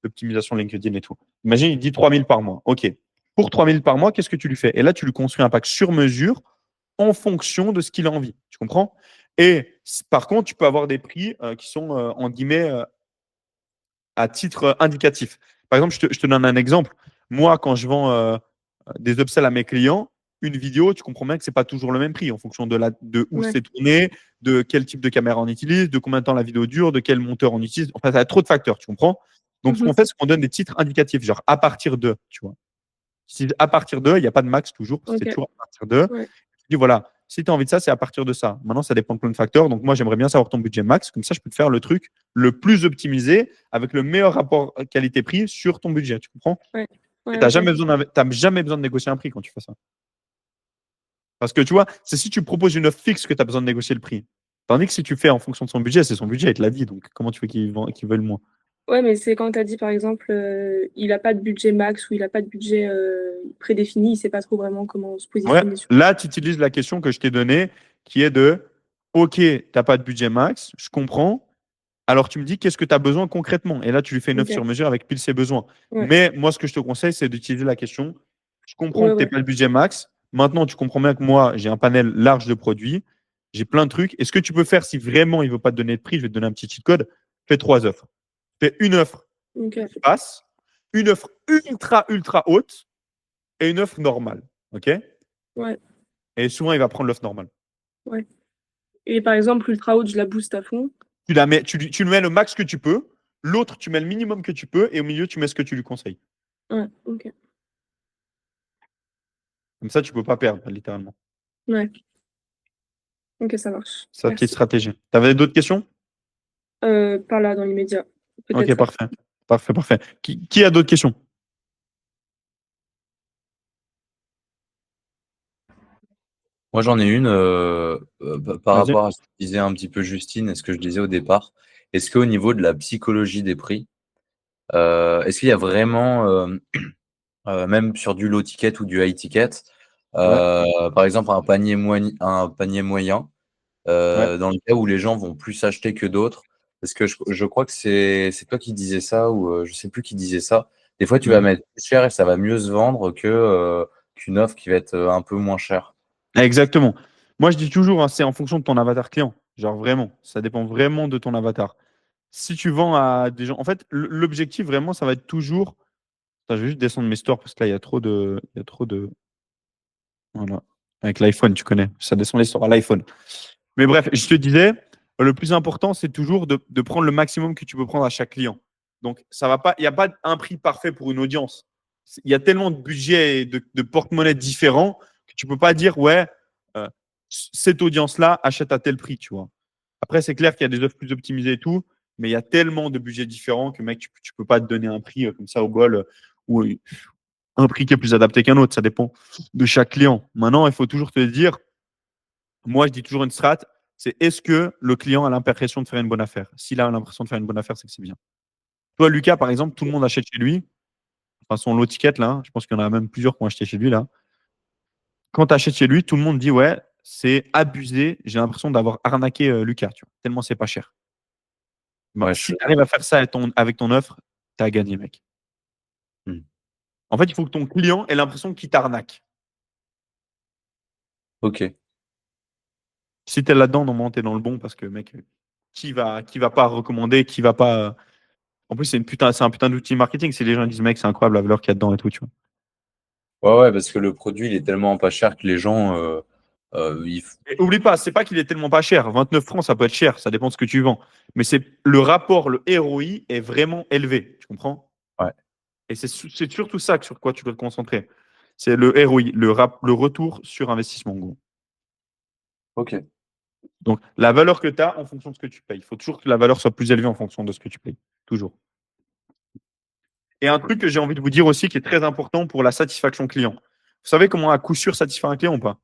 l'optimisation LinkedIn et tout. Imagine, il dit 3000 par mois. OK. Pour 3000 par mois, qu'est-ce que tu lui fais? Et là, tu lui construis un pack sur mesure en fonction de ce qu'il a envie. Tu comprends? Et par contre, tu peux avoir des prix qui sont, en guillemets, à titre indicatif. Par exemple, je te donne un exemple. Moi, quand je vends des upsells à mes clients, une vidéo, tu comprends bien que ce n'est pas toujours le même prix en fonction de où ouais. c'est tourné, de quel type de caméra on utilise, de combien de temps la vidéo dure, de quel monteur on utilise. Enfin, ça a trop de facteurs, tu comprends? Donc, ce qu'on Mhm. fait, c'est qu'on donne des titres indicatifs, genre à partir de, tu vois. Si à partir de, il n'y a pas de max toujours, c'est Ok, toujours à partir de. ouais. Tu dis voilà, si tu as envie de ça, c'est à partir de ça. Maintenant, ça dépend de plein de facteurs. Donc, moi, j'aimerais bien savoir ton budget max. Comme ça, je peux te faire le truc le plus optimisé avec le meilleur rapport qualité-prix sur ton budget. Tu comprends? Ouais, Et ouais, tu n'as ok. jamais besoin de négocier un prix quand tu fais ça. Parce que tu vois, c'est si tu proposes une offre fixe que tu as besoin de négocier le prix. Tandis que si tu fais en fonction de son budget, c'est son budget et te l'a dit. Donc, comment tu veux qu'il veuille le moins? Ouais, mais c'est quand tu as dit, par exemple, il n'a pas de budget max ou il n'a pas de budget prédéfini, il ne sait pas trop vraiment comment se Ouais, positionner sur. là, tu utilises la question que je t'ai donnée qui est de OK, tu n'as pas de budget max, je comprends. Alors, tu me dis qu'est-ce que tu as besoin concrètement? Et là, tu lui fais une offre sur Ok, mesure avec pile ses besoins. ouais, Mais moi, ce que je te conseille, c'est d'utiliser la question. Je comprends ouais, que tu n'es ouais, pas le budget max. Maintenant, tu comprends bien que moi, j'ai un panel large de produits. J'ai plein de trucs. Et ce que tu peux faire, si vraiment il ne veut pas te donner de prix, je vais te donner un petit cheat code. Fais 3 offres. Fais une offre qui ok, passe, une offre ultra, ultra haute et une offre normale. OK? ouais, Et souvent, il va prendre l'offre normale. ouais. Et par exemple, l'ultra haute, je la booste à fond. Tu lui mets le max que tu peux. L'autre, tu mets le minimum que tu peux. Et au milieu, tu mets ce que tu lui conseilles. Ouais, ok, Comme ça, tu ne peux pas perdre, littéralement. ouais, ok, ça marche. C'est ta petite Merci. stratégie. Tu avais d'autres questions? Pas là, dans l'immédiat. Ok, Peut-être après. parfait. Parfait, parfait. Qui a d'autres questions? Moi, j'en ai une par Vas-y. rapport à ce que disait un petit peu Justine et ce que je disais au départ. Est-ce qu'au niveau de la psychologie des prix, est-ce qu'il y a vraiment, même sur du low ticket ou du high ticket, Ouais, par exemple un panier moyen, ouais. dans le cas où les gens vont plus acheter que d'autres? Parce que je crois que c'est toi qui disais ça ou je sais plus qui disait ça. Des fois, tu vas Mhm. mettre plus cher et ça va mieux se vendre qu'une offre qui va être un peu moins chère. Exactement. Moi, je dis toujours, hein, c'est en fonction de ton avatar client. Genre vraiment, ça dépend vraiment de ton avatar. Si tu vends à des gens, en fait, l'objectif vraiment, ça va être toujours. Attends, je vais juste descendre mes stores parce que là, il y a trop de. Voilà. Avec l'iPhone, tu connais. Ça descend les stores à l'iPhone. Mais bref, je te disais, le plus important, c'est toujours de prendre le maximum que tu peux prendre à chaque client. Donc, ça va pas, il n'y a pas un prix parfait pour une audience. Il y a tellement de budgets et de porte-monnaie différents que tu ne peux pas dire, ouais, euh, cette audience-là achète à tel prix, tu vois. Après, c'est clair qu'il y a des offres plus optimisées et tout, mais il y a tellement de budgets différents que, mec, tu ne peux pas te donner un prix comme ça au bol ou un prix qui est plus adapté qu'un autre. Ça dépend de chaque client. Maintenant, il faut toujours te dire, moi, je dis toujours une strat, c'est est-ce que le client a l'impression de faire une bonne affaire? S'il a l'impression de faire une bonne affaire, c'est que c'est bien. Toi, Lucas, par exemple, tout le monde achète chez lui. Enfin, son lot ticket, là, je pense qu'il y en a même plusieurs qui ont acheté chez lui, là. Quand tu achètes chez lui, tout le monde dit, ouais, c'est abusé. J'ai l'impression d'avoir arnaqué Lucas, tu vois, tellement c'est pas cher. Bon, Ouais, je si suis tu arrives d'accord. à faire ça avec ton offre, tu as gagné, mec. Hmm. En fait, il faut que ton client ait l'impression qu'il t'arnaque. Ok. Si tu es là-dedans, normalement, tu es dans le bon parce que, mec, qui va pas recommander, qui va pas. En plus, c'est un putain d'outil marketing. Si les gens disent, mec, c'est incroyable la valeur qu'il y a dedans et tout, tu vois. Ouais, ouais, parce que le produit, il est tellement pas cher que les gens, ils Et oublie pas, c'est pas qu'il est tellement pas cher. 29 francs, ça peut être cher, ça dépend de ce que tu vends. Mais c'est le rapport, le ROI est vraiment élevé. Tu comprends? ouais, Et c'est surtout ça sur quoi tu dois te concentrer. C'est le ROI, le retour sur investissement, en gros. ok. Donc, la valeur que tu as en fonction de ce que tu payes. Il faut toujours que la valeur soit plus élevée en fonction de ce que tu payes. Toujours. Et un truc que j'ai envie de vous dire aussi qui est très important pour la satisfaction client. Vous savez comment à coup sûr satisfaire un client ou pas?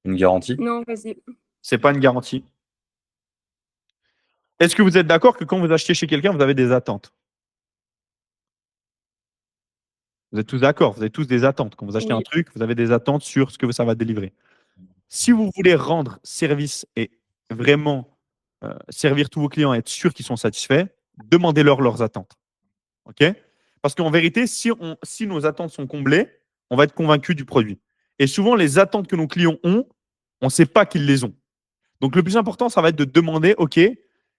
Une garantie? Non, vas-y. C'est pas une garantie. Est-ce que vous êtes d'accord que quand vous achetez chez quelqu'un, vous avez des attentes? Vous êtes tous d'accord, vous avez tous des attentes. Quand vous achetez un Oui. truc, vous avez des attentes sur ce que ça va délivrer. Si vous voulez rendre service et vraiment servir tous vos clients et être sûr qu'ils sont satisfaits, demandez-leur leurs attentes. OK? Parce qu'en vérité, si nos attentes sont comblées, on va être convaincu du produit. Et souvent, les attentes que nos clients ont, on ne sait pas qu'ils les ont. Donc, le plus important, ça va être de demander, OK,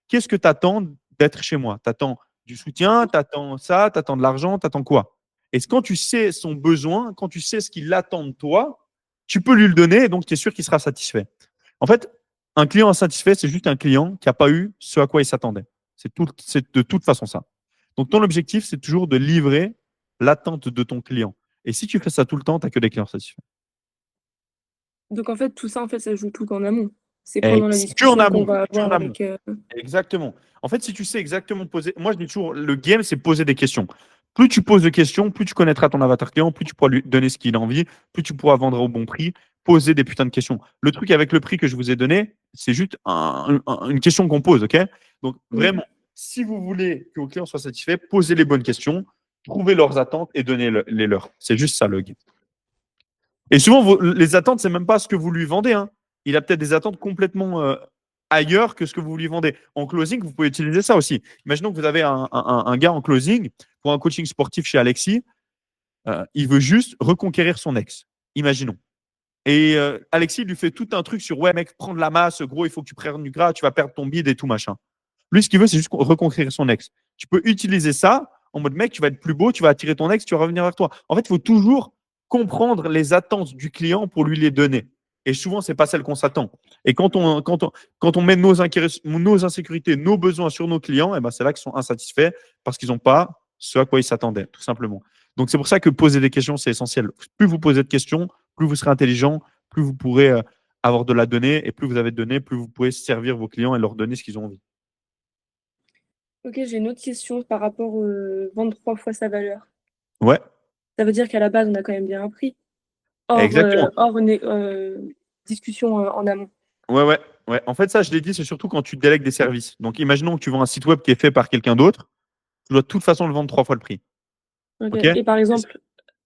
qu'est-ce que tu attends d'être chez moi? Tu attends du soutien, tu attends ça, tu attends de l'argent, tu attends quoi? Et quand tu sais son besoin, quand tu sais ce qu'il attend de toi, tu peux lui le donner et donc tu es sûr qu'il sera satisfait. En fait, un client insatisfait, c'est juste un client qui n'a pas eu ce à quoi il s'attendait. C'est de toute façon ça. Donc, ton objectif, c'est toujours de livrer l'attente de ton client. Et si tu fais ça tout le temps, tu n'as que des clients satisfaits. Donc en fait, tout ça, en fait, ça joue tout en amont. C'est Et pendant la c'est que en discussion qu'on amont, va que en avoir amont. avec. Exactement. En fait, si tu sais exactement poser, moi je dis toujours, le game, c'est poser des questions. Plus tu poses de questions, plus tu connaîtras ton avatar client, plus tu pourras lui donner ce qu'il a envie, plus tu pourras vendre au bon prix, poser des putains de questions. Le truc avec le prix que je vous ai donné, c'est juste une question qu'on pose, ok? Donc Mm. vraiment, si vous voulez que vos clients soient satisfaits, posez les bonnes questions, trouvez leurs attentes et donnez-les leurs. C'est juste ça le game. Et souvent, les attentes, c'est même pas ce que vous lui vendez, hein. Il a peut-être des attentes complètement ailleurs que ce que vous lui vendez. En closing, vous pouvez utiliser ça aussi. Imaginons que vous avez un gars en closing pour un coaching sportif chez Alexis. Il veut juste reconquérir son ex. Imaginons. Et Alexis lui fait tout un truc sur ouais, mec, prends de la masse, gros, il faut que tu prennes du gras, tu vas perdre ton bide et tout machin. Lui, ce qu'il veut, c'est juste reconquérir son ex. Tu peux utiliser ça en mode mec, tu vas être plus beau, tu vas attirer ton ex, tu vas revenir vers toi. En fait, il faut toujours comprendre les attentes du client pour lui les donner. Et souvent, ce n'est pas celle qu'on s'attend. Et quand on met nos insécurités, nos besoins sur nos clients, eh ben, c'est là qu'ils sont insatisfaits parce qu'ils n'ont pas ce à quoi ils s'attendaient, tout simplement. Donc, c'est pour ça que poser des questions, c'est essentiel. Plus vous posez de questions, plus vous serez intelligent, plus vous pourrez avoir de la donnée. Et plus vous avez de données, plus vous pouvez servir vos clients et leur donner ce qu'ils ont envie. Ok, j'ai une autre question par rapport au vendre 3 fois sa valeur. Ouais, Ça veut dire qu'à la base, on a quand même bien un prix. Hors, exactement. discussion en amont. Ouais, ouais, ouais. En fait, ça, je l'ai dit, c'est surtout quand tu délègues des services. Donc, imaginons que tu vends un site web qui est fait par quelqu'un d'autre, tu dois de toute façon le vendre 3 fois le prix. Ok. OK? Et par exemple,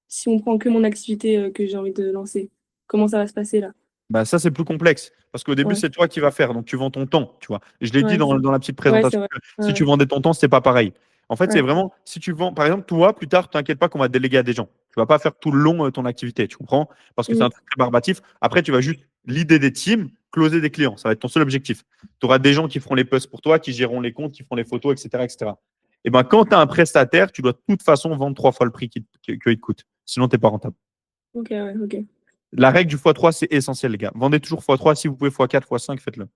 si on prend que mon activité que j'ai envie de lancer, comment ça va se passer là? Bah, ça, c'est plus complexe. Parce qu'au début, Ouais, c'est toi qui vas faire. Donc, tu vends ton temps, tu vois. Je l'ai dit ouais, dans la petite ouais, c'est présentation vrai. que si tu Ouais, vendais ton temps, c'était pas pareil. En fait, c'est ouais. vraiment, si tu vends, par exemple, toi, plus tard, t'inquiète pas qu'on va te déléguer à des gens. Tu vas pas faire tout le long ton activité, tu comprends? Parce que c'est Mm. un truc très barbatif. Après, tu vas juste l'idée des teams, closer des clients. Ça va être ton seul objectif. Tu auras des gens qui feront les posts pour toi, qui géreront les comptes, qui feront les photos, etc., etc. Et ben, quand tu as un prestataire, tu dois de toute façon vendre 3 fois le prix qu'il te coûte. Sinon, tu n'es pas rentable. Ok, ouais, ok. La règle du x3, c'est essentiel, les gars. Vendez toujours x3. Si vous pouvez x4, x5, faites-le.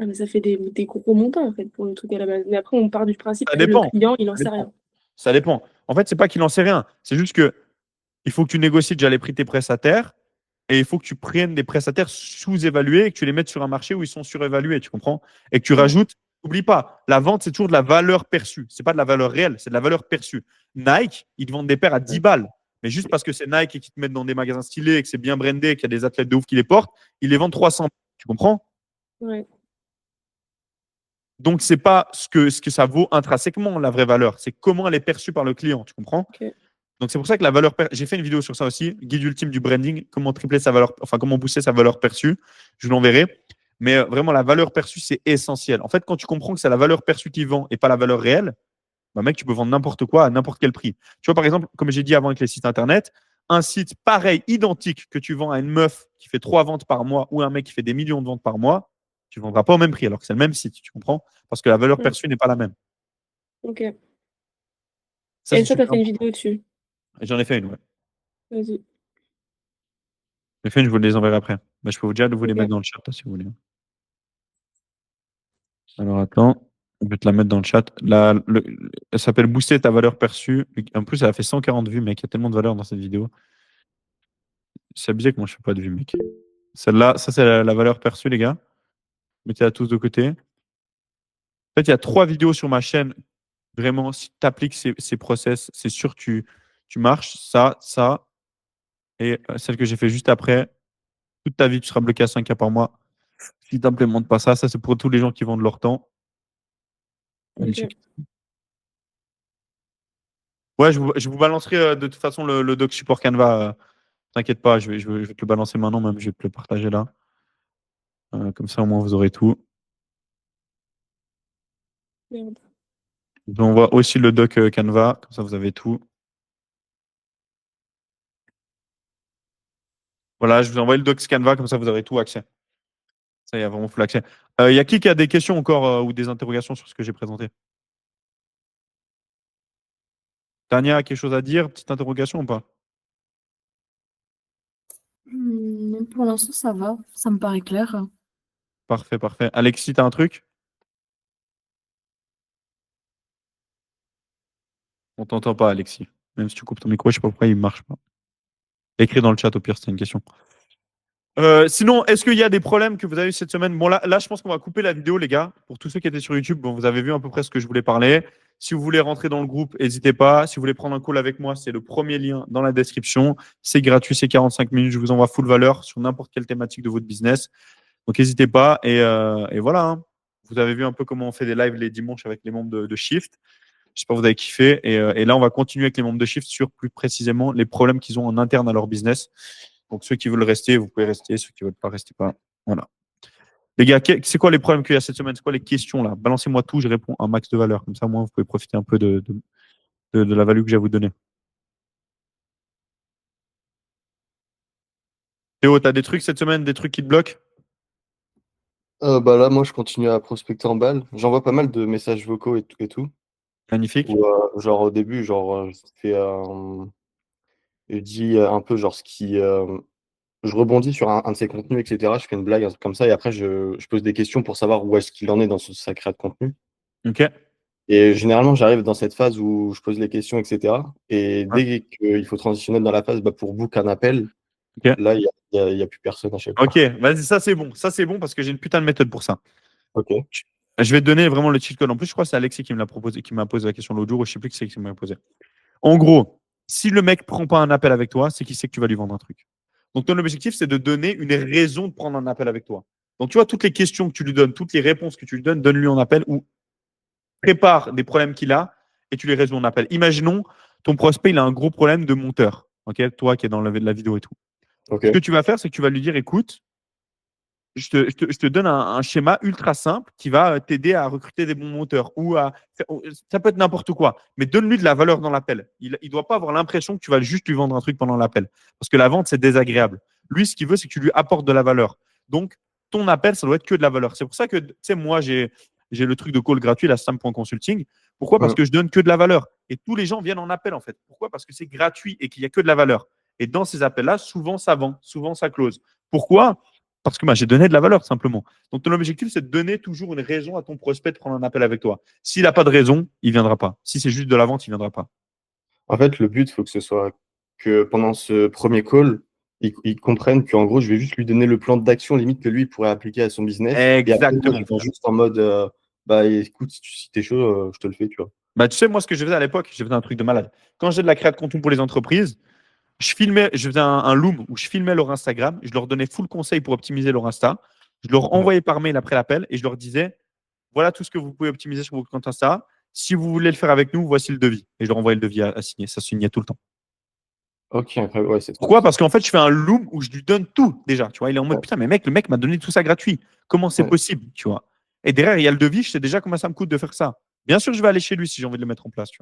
Ah, mais ça fait des gros montants, en fait, pour le truc à la base. Mais après, on part du principe Ça que le dépend. client, il en Ça sait dépend. rien. Ça dépend. En fait, c'est pas qu'il en sait rien. C'est juste que il faut que tu négocies déjà les prix de tes prestataires et il faut que tu prennes des prestataires sous-évalués et que tu les mettes sur un marché où ils sont surévalués, tu comprends? Et que tu Ouais. rajoutes, n'oublie pas, la vente, c'est toujours de la valeur perçue. C'est pas de la valeur réelle, c'est de la valeur perçue. Nike, ils te vendent des paires à 10 balles. Mais juste parce que c'est Nike et qu'ils te mettent dans des magasins stylés et que c'est bien brandé, qu'il y a des athlètes de ouf qui les portent, ils les vendent 300. Tu comprends? Ouais. Donc, c'est pas ce que ça vaut intrinsèquement, la vraie valeur. C'est comment elle est perçue par le client. Tu comprends? Ok. Donc, c'est pour ça que la valeur. J'ai fait une vidéo sur ça aussi, guide ultime du branding, comment tripler sa valeur, enfin, comment booster sa valeur perçue. Je vous l'enverrai. Mais vraiment, la valeur perçue, c'est essentiel. En fait, quand tu comprends que c'est la valeur perçue qui vend et pas la valeur réelle, bah, mec, tu peux vendre n'importe quoi à n'importe quel prix. Tu vois, par exemple, comme j'ai dit avant avec les sites internet, un site pareil, identique, que tu vends à une meuf qui fait 3 ventes par mois ou un mec qui fait des millions de ventes par mois, tu ne vendras pas au même prix alors que c'est le même site. Tu comprends? Parce que la valeur Mm. perçue n'est pas la même. Ok. Ça, Et c'est ça, t'as super fait une important. vidéo dessus. Et j'en ai fait une, ouais. Vas-y. J'en ai fait une, je vous les enverrai après. Bah, je peux déjà vous les mettre Ok. dans le chat là, si vous voulez. Alors attends, je vais te la mettre dans le chat. Elle s'appelle Booster ta valeur perçue. En plus, elle a fait 140 vues, mec. Il y a tellement de valeur dans cette vidéo. C'est abusé que moi je fais pas de vues, mec. Celle-là, ça c'est la valeur perçue, les gars. Mettez-la tous de côté. En fait, il y a 3 vidéos sur ma chaîne. Vraiment, si tu appliques ces process, c'est sûr que tu marches. Ça. Et celle que j'ai fait juste après. Toute ta vie, tu seras bloqué à 5K par mois. Si tu n'implémentes pas ça, ça c'est pour tous les gens qui vendent leur temps. Allez, check. Ok. Ouais, je vous balancerai de toute façon le doc support Canva. T'inquiète pas, je vais te le balancer maintenant, même je vais te le partager là. Comme ça, au moins, vous aurez tout. Merde. Je vous envoie aussi le doc Canva, comme ça, vous avez tout. Voilà, je vous envoie le doc Canva, comme ça, vous aurez tout accès. Ça, il y a vraiment full accès. Il y a qui a des questions encore ou des interrogations sur ce que j'ai présenté? Tania a quelque chose à dire? Petite interrogation ou pas? Pour l'instant, ça va. Ça me paraît clair. Parfait, parfait. Alexis, t'as un truc? On t'entend pas, Alexis. Même si tu coupes ton micro, je sais pas pourquoi il marche pas. Écris dans le chat au pire, c'était une question. Sinon, est-ce qu'il y a des problèmes que vous avez eu cette semaine? Bon, là, je pense qu'on va couper la vidéo, les gars. Pour tous ceux qui étaient sur YouTube, bon, vous avez vu à peu près ce que je voulais parler. Si vous voulez rentrer dans le groupe, n'hésitez pas. Si vous voulez prendre un call avec moi, c'est le premier lien dans la description. C'est gratuit, c'est 45 minutes. Je vous envoie full valeur sur n'importe quelle thématique de votre business. Donc, n'hésitez pas. Et voilà, hein. Vous avez vu un peu comment on fait des lives les dimanches avec les membres de Shift. J'espère que vous avez kiffé. Et là, on va continuer avec les membres de Shift sur plus précisément les problèmes qu'ils ont en interne à leur business. Donc, ceux qui veulent rester, vous pouvez rester. Ceux qui ne veulent pas, restez pas. Voilà. Les gars, c'est quoi les problèmes qu'il y a cette semaine? C'est quoi les questions là? Balancez-moi tout, je réponds un max de valeur. Comme ça, moi, vous pouvez profiter un peu de la value que j'ai à vous donner. Théo, tu as des trucs cette semaine, des trucs qui te bloquent? Bah là, moi, je continue à prospecter en balle. J'envoie pas mal de messages vocaux et tout. Magnifique. Ou, genre au début, genre, je dis un peu genre ce qui. Je rebondis sur un de ses contenus, etc. Je fais une blague, un truc comme ça, et après, je pose des questions pour savoir où est-ce qu'il en est dans sa création de contenu. Ok. Et généralement, j'arrive dans cette phase où je pose les questions, etc. Et Ouais. dès qu'il faut transitionner dans la phase bah, pour book un appel, Ok. là, il y a plus personne à chaque Ok. fois. Vas-y, ça c'est bon. Ça c'est bon parce que j'ai une putain de méthode pour ça. Ok. Je vais te donner vraiment le cheat code. En plus, je crois que c'est Alexis qui me l'a proposé, qui m'a posé la question l'autre jour, ou je sais plus qui c'est qui m'a posé. En gros, si le mec prend pas un appel avec toi, c'est qu'il sait que tu vas lui vendre un truc. Donc, ton objectif, c'est de donner une raison de prendre un appel avec toi. Donc, tu vois, toutes les questions que tu lui donnes, toutes les réponses que tu lui donnes, donne-lui en appel ou prépare des problèmes qu'il a et tu les résous en appel. Imaginons, ton prospect, il a un gros problème de monteur. Ok, toi qui es dans la vidéo et tout. Ce que Ok. tu vas faire, c'est que tu vas lui dire, écoute, je te donne un schéma ultra simple qui va t'aider à recruter des bons monteurs ou ça peut être n'importe quoi, mais donne-lui de la valeur dans l'appel. Il ne doit pas avoir l'impression que tu vas juste lui vendre un truc pendant l'appel parce que la vente, c'est désagréable. Lui, ce qu'il veut, c'est que tu lui apportes de la valeur. Donc, ton appel, ça doit être que de la valeur. C'est pour ça que, tu sais, moi, j'ai le truc de call gratuit, la Sam.consulting. Pourquoi? Parce Mm. que je donne que de la valeur. Et tous les gens viennent en appel, en fait. Pourquoi? Parce que c'est gratuit et qu'il n'y a que de la valeur. Et dans ces appels-là, souvent ça vend, souvent ça close. Pourquoi? Parce que j'ai donné de la valeur, simplement. Donc, ton objectif, c'est de donner toujours une raison à ton prospect de prendre un appel avec toi. S'il n'a pas de raison, il ne viendra pas. Si c'est juste de la vente, il ne viendra pas. En fait, le but, il faut que ce soit que pendant ce premier call, il comprenne qu'en gros, je vais juste lui donner le plan d'action limite que lui il pourrait appliquer à son business. Et après, moi, je Exactement. viens juste en mode, écoute, si t'es chaud, je te le fais, tu vois. Tu sais, moi, ce que je faisais à l'époque, je faisais un truc de malade. Quand j'ai de la création de contenu pour les entreprises, je faisais un loom où je filmais leur Instagram, je leur donnais full conseil pour optimiser leur Insta, je leur Ouais. envoyais par mail après l'appel et je leur disais, voilà tout ce que vous pouvez optimiser sur votre compte Insta. Si vous voulez le faire avec nous, voici le devis. Et je leur envoyais le devis à signer. Ça signait tout le temps. Ok, incroyable. Ouais, c'est trop Pourquoi? bien. Parce qu'en fait, je fais un loom où je lui donne tout déjà. Tu vois, il est en mode Ouais. putain, mais mec, le mec m'a donné tout ça gratuit. Comment c'est Ouais. possible? Tu vois. Et derrière, il y a le devis. Je sais déjà combien ça me coûte de faire ça. Bien sûr, je vais aller chez lui si j'ai envie de le mettre en place. Tu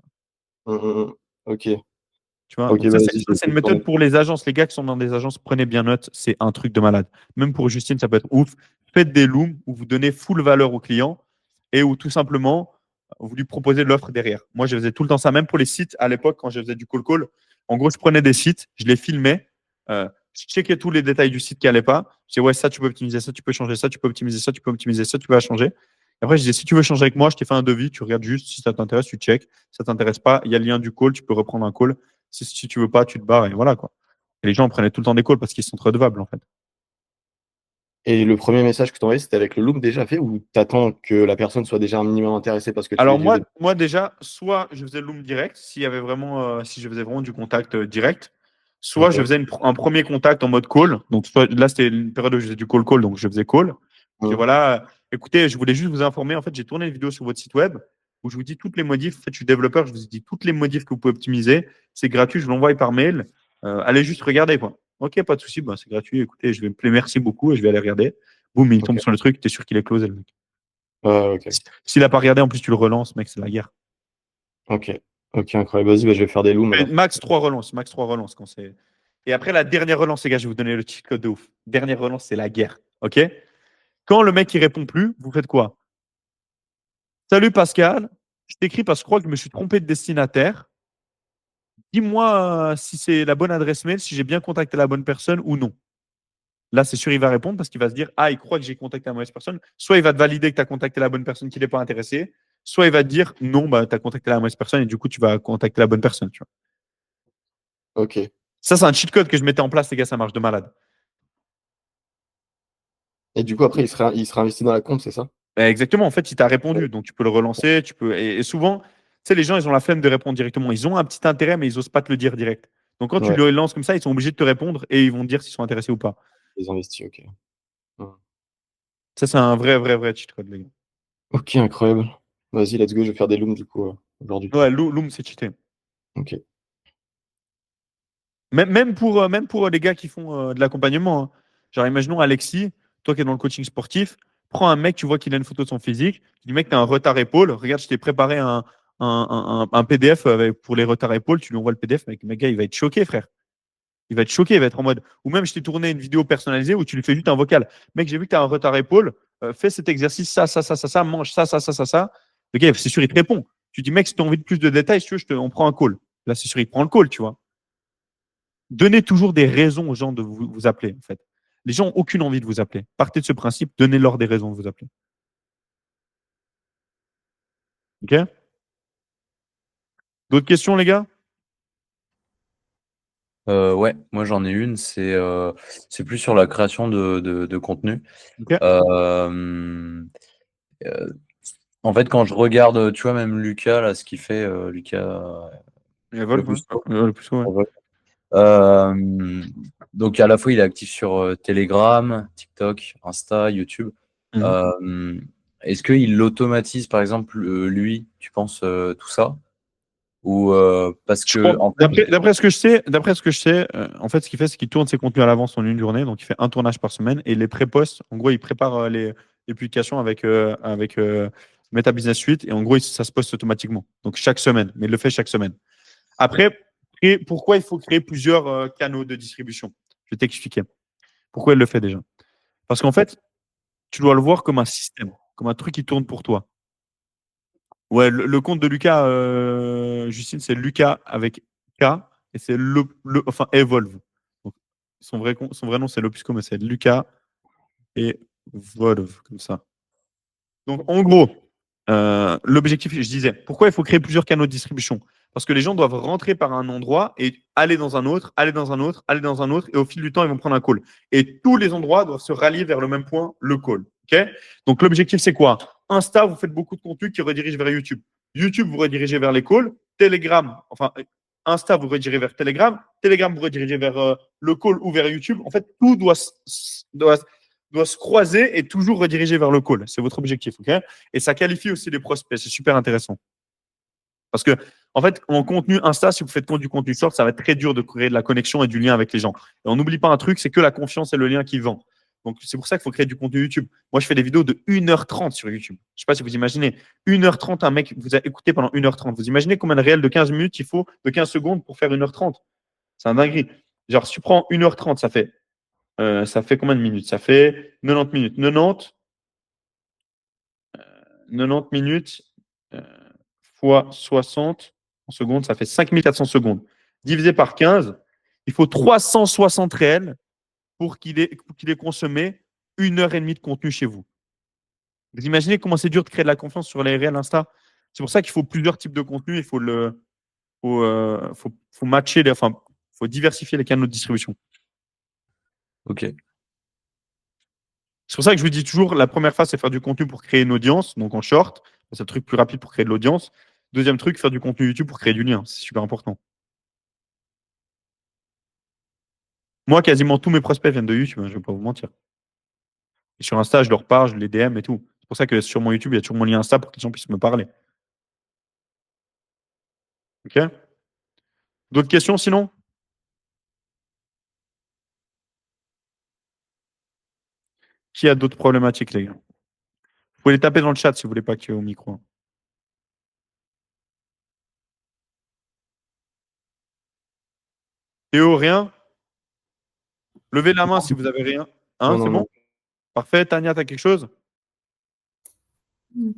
vois. Ok. Tu vois. Ok, Donc, ça, c'est vas-y, je ça, vais c'est essayer une de tourner. méthode pour les agences. Les gars qui sont dans des agences, prenez bien note. C'est un truc de malade. Même pour Justine, ça peut être ouf. Faites des looms où vous donnez full valeur au client et où tout simplement, vous lui proposez l'offre derrière. Moi, je faisais tout le temps ça, même pour les sites à l'époque, quand je faisais du call. En gros, je prenais des sites, je les filmais, je checkais tous les détails du site qui n'allaient pas. Je disais, ouais, ça, tu peux optimiser ça, tu peux changer ça, tu peux optimiser ça, tu peux optimiser ça, tu peux la changer. Et après, je disais, si tu veux changer avec moi, je t'ai fait un devis, tu regardes juste si ça t'intéresse, tu check. Si ça t'intéresse pas, il y a le lien du call, tu peux reprendre un call. Si tu veux pas, tu te barres et voilà quoi. Et les gens prenaient tout le temps des calls parce qu'ils sont redevables en fait. Et le premier message que tu envoyé, c'était avec le look déjà fait ou t'attends que la personne soit déjà un minimum intéressée parce que tu Alors lui dis. moi déjà, soit je faisais le loom direct, s'il y avait vraiment, si je faisais vraiment du contact direct, soit je Ok. faisais un premier contact en mode call. Donc là c'était une période où je faisais du call, donc je faisais call. Je dis Hum. voilà, écoutez, je voulais juste vous informer. En fait, j'ai tourné une vidéo sur votre site web où je vous dis toutes les modifs. En fait, je suis développeur, je vous dis toutes les modifs que vous pouvez optimiser. C'est gratuit, je vous l'envoie par mail. Allez juste regarder quoi. Ok, pas de souci, c'est gratuit. Écoutez, je vais merci beaucoup et je vais aller regarder. Boum, il tombe Ok. sur le truc, tu es sûr qu'il est closé le mec. Ok. S'il n'a pas regardé, en plus tu le relances, mec, c'est la guerre. Ok. Ok, incroyable. Vas-y, je vais faire des looms alors. Max 3 relances quand c'est. Et après la dernière relance, les gars, je vais vous donner le cheat code de ouf. Dernière relance, c'est la guerre. OK? Quand le mec il répond plus, vous faites quoi? Salut Pascal, je t'écris parce que je crois que je me suis trompé de destinataire. Dis-moi si c'est la bonne adresse mail, si j'ai bien contacté la bonne personne ou non. Là, c'est sûr, il va répondre parce qu'il va se dire, ah, il croit que j'ai contacté la mauvaise personne. Soit il va te valider que tu as contacté la bonne personne qui n'est pas intéressée, soit il va te dire, non, tu as contacté la mauvaise personne et du coup, tu vas contacter la bonne personne. Tu vois. Ok. Ça, c'est un cheat code que je mettais en place, les gars, ça marche de malade. Et du coup, après, il sera investi dans la compte, c'est ça? Exactement, en fait, il t'a répondu, donc tu peux le relancer, tu peux. Et souvent, tu sais, les gens, ils ont la flemme de répondre directement. Ils ont un petit intérêt, mais ils n'osent pas te le dire direct. Donc quand tu Ouais, le lances comme ça, ils sont obligés de te répondre et ils vont te dire s'ils sont intéressés ou pas. les investis, ok. Hum. Ça, c'est un vrai cheat code, les gars. Ok, incroyable. Vas-y, let's go, je vais faire des looms du coup aujourd'hui. Ouais, Loom, c'est cheaté. Ok. Même pour les gars qui font de l'accompagnement, hein. Genre, imaginons Alexis, toi qui es dans le coaching sportif, prends un mec, tu vois qu'il a une photo de son physique, tu dis, mec, tu as un retard épaule, regarde, je t'ai préparé un PDF pour les retards épaules, tu lui envoies le PDF, mec, le gars, il va être choqué, frère. Il va être choqué, il va être en mode. Ou même, je t'ai tourné une vidéo personnalisée où tu lui fais juste un vocal. Mec, j'ai vu que tu as un retard épaule, fais cet exercice, ça, mange ça. Le gars, c'est sûr, il te répond. Tu dis, mec, si tu as envie de plus de détails, si tu veux, on prend un call. Là, c'est sûr, il te prend le call, tu vois. Donnez toujours des raisons aux gens de vous appeler, en fait. Les gens n'ont aucune envie de vous appeler. Partez de ce principe, donnez-leur des raisons de vous appeler. OK? D'autres questions, les gars? Ouais, moi j'en ai une, c'est plus sur la création de contenu. OK? Euh, euh, En fait, quand je regarde, tu vois, même Lucas, là, ce qu'il fait, Lucas Et Le Wolf, ouais. Busto. Le plus, ouais. Euh, donc à la fois il est actif sur Telegram, TikTok, Insta, YouTube. Mhm. Euh, Est-ce qu'il automatise par exemple lui, tu penses tout ça? Ou parce Je que crois, en fait, d'après ce que je sais, en fait, ce qu'il fait, c'est qu'il tourne ses contenus à l'avance en une journée. Donc, il fait un tournage par semaine et il les pré-poste. En gros, il prépare les publications avec Meta Business Suite et en gros, ça se poste automatiquement. Donc, chaque semaine. Mais il le fait chaque semaine. Après, pourquoi il faut créer plusieurs canaux de distribution? Je vais t'expliquer. Pourquoi il le fait déjà? Parce qu'en fait, tu dois le voir comme un système, comme un truc qui tourne pour toi. Ouais, le compte de Lucas, Justine, c'est Lucas avec K et c'est enfin Evolve. son vrai nom, c'est Lopusco, mais c'est Lucas et Volv, comme ça. Donc, en gros, l'objectif, je disais, pourquoi il faut créer plusieurs canaux de distribution? Parce que les gens doivent rentrer par un endroit et aller dans un autre, aller dans un autre, aller dans un autre, et au fil du temps, ils vont prendre un call. Et tous les endroits doivent se rallier vers le même point, le call. Ok. Donc, l'objectif, c'est quoi? Insta, vous faites beaucoup de contenu qui redirige vers YouTube. YouTube, vous redirigez vers les calls. Telegram, enfin, Insta, vous redirigez vers Telegram. Telegram, vous redirigez vers le call ou vers YouTube. En fait, tout doit se croiser et toujours rediriger vers le call. C'est votre objectif. Ok. Et ça qualifie aussi les prospects. C'est super intéressant. Parce que, en fait, en contenu Insta, si vous faites du contenu short, ça va être très dur de créer de la connexion et du lien avec les gens. Et on n'oublie pas un truc, c'est que la confiance et le lien qui vend. Donc, c'est pour ça qu'il faut créer du contenu YouTube. Moi, je fais des vidéos de 1h30 sur YouTube. Je ne sais pas si vous imaginez. 1h30, un mec vous a écouté pendant 1h30. Vous imaginez combien de réels de 15 minutes il faut, de 15 secondes pour faire 1h30? C'est un dinguerie. Genre, si tu prends 1h30, ça fait combien de minutes? Ça fait 90 minutes. 90 minutes fois 60 en secondes, ça fait 5400 secondes. Divisé par 15, il faut 360 réels pour qu'il ait consommé 1h30 de contenu chez vous. Vous imaginez comment c'est dur de créer de la confiance sur les réels Insta? C'est pour ça qu'il faut plusieurs types de contenu. Il faut matcher, faut diversifier les canaux de distribution. Ok. C'est pour ça que je vous dis toujours, la première phase, c'est faire du contenu pour créer une audience, donc en short. C'est le truc plus rapide pour créer de l'audience. Deuxième truc, faire du contenu YouTube pour créer du lien. C'est super important. Moi, quasiment tous mes prospects viennent de YouTube, hein, je ne vais pas vous mentir. Et sur Insta, je leur parle, je les DM et tout. C'est pour ça que sur mon YouTube, il y a toujours mon lien Insta pour que les gens puissent me parler. Ok? D'autres questions sinon? Qui a d'autres problématiques, les gars? Vous pouvez les taper dans le chat si vous voulez pas qu'il y ait au micro. Théo, rien? Levez la main si vous avez rien. Hein, Non, c'est non, bon? non. Parfait. Tania, tu as quelque chose?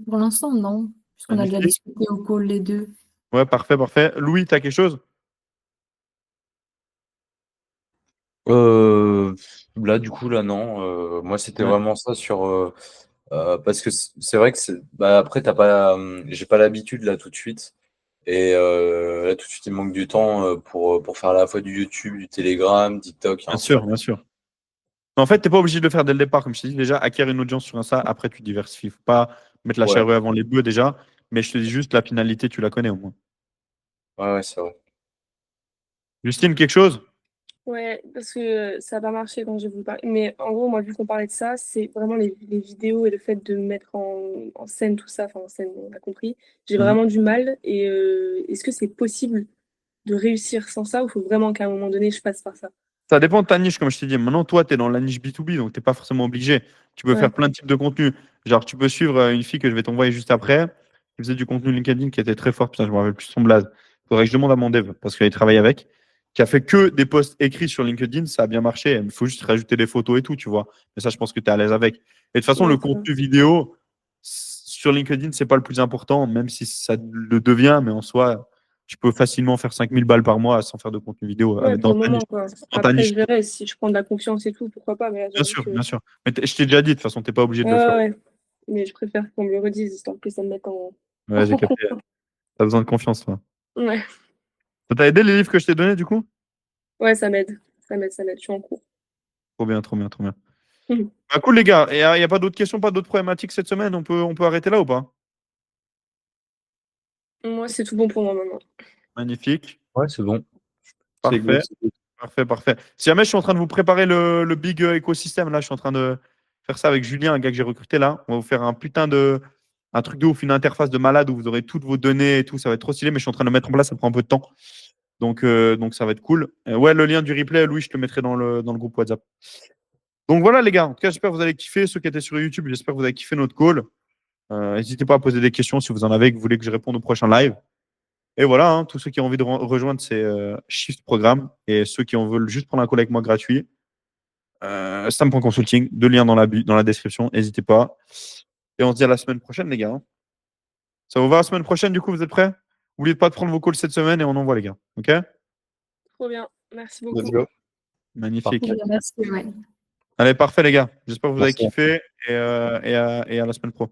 Pour l'instant, non. Puisqu'on a déjà Magnifique. discuté au call les deux. Ouais, parfait, parfait. Louis, tu as quelque chose? Là, du coup, là, non. Moi, c'était Ouais. vraiment ça sur. Parce que c'est vrai que après, j'ai pas l'habitude là tout de suite. Et là, tout de suite, il me manque du temps pour faire à la fois du YouTube, du Telegram, TikTok, Bien Insta. sûr, bien sûr. En fait, tu n'es pas obligé de le faire dès le départ. Comme je t'ai dit, déjà, acquérir une audience sur Insta, après, tu diversifies. Il ne faut pas mettre la Ouais, charrue avant les bœufs déjà. Mais je te dis juste, la finalité, tu la connais au moins. ouais, c'est vrai. Justine, quelque chose? Ouais, parce que ça n'a pas marché quand j'ai voulu parler. Mais en gros, moi, vu qu'on parlait de ça, c'est vraiment les vidéos et le fait de mettre en scène tout ça, enfin en scène, on a compris. J'ai Mhm. vraiment du mal. Et est-ce que c'est possible de réussir sans ça ou il faut vraiment qu'à un moment donné, je passe par ça? Ça dépend de ta niche, comme je t'ai dit. Maintenant, toi, tu es dans la niche B2B, donc tu n'es pas forcément obligé. Tu peux Ouais, faire plein de types de contenu. Genre, tu peux suivre une fille que je vais t'envoyer juste après, qui faisait du contenu LinkedIn qui était très fort. Putain, je me rappelle plus son blaze. Il faudrait que je demande à mon dev, parce qu'il travaille avec, qui a fait que des posts écrits sur LinkedIn. Ça a bien marché. Il faut juste rajouter des photos et tout, tu vois. Mais ça, je pense que tu es à l'aise avec. Et de toute façon, le d'accord. contenu vidéo sur LinkedIn, c'est pas le plus important, même si ça le devient, mais en soi, tu peux facilement faire 5000 balles par mois sans faire de contenu vidéo Ouais, pour dans le ta niche. moment, quoi. Dans ta Après, niche. je verrai si je prends de la confiance et tout, pourquoi pas. Mais là, Bien j'avoue sûr, que. bien sûr. Mais je t'ai déjà dit, de toute façon, tu n'es pas obligé de Ouais, le ouais, faire. ouais. Mais je préfère qu'on me le redise, histoire que ça me mette en. Ouais, j'ai capté. Tu as besoin de confiance, toi. Ouais, Ça t'a aidé les livres que je t'ai donnés, du coup? ouais, ça m'aide. Ça m'aide, ça m'aide. Je suis en cours. Trop bien, trop bien, trop bien. Bah, cool, les gars. Il n'y a pas d'autres questions, pas d'autres problématiques cette semaine? On peut arrêter là ou pas? Moi, c'est tout bon pour moi maintenant. Magnifique. Ouais, c'est bon. C'est good, Parfait. c'est good. Parfait, parfait. Si jamais je suis en train de vous préparer le big écosystème, là, je suis en train de faire ça avec Julien, un gars que j'ai recruté là. On va vous faire un truc de ouf, une interface de malade où vous aurez toutes vos données et tout. Ça va être trop stylé, mais je suis en train de le mettre en place, ça prend un peu de temps. Donc ça va être cool. Ouais, le lien du replay, Louis, je te le mettrai dans le groupe WhatsApp. Donc voilà, les gars. En tout cas, j'espère que vous allez kiffer. Ceux qui étaient sur YouTube, j'espère que vous avez kiffé notre call. N'hésitez pas à poser des questions si vous en avez, que vous voulez que je réponde au prochain live. Et voilà, hein, tous ceux qui ont envie de rejoindre ces Shift programmes et ceux qui en veulent juste prendre un call avec moi gratuit, Stam.consulting, deux liens dans la description, n'hésitez pas. Et on se dit à la semaine prochaine, les gars. Hein. Ça vous va la semaine prochaine, du coup, vous êtes prêts? N'oubliez pas de prendre vos calls cette semaine et on envoie, les gars. OK? Trop bien. Merci Let's beaucoup. go. Magnifique. Merci, ouais. Allez, parfait, les gars. J'espère que vous avez Merci. kiffé et à la semaine pro.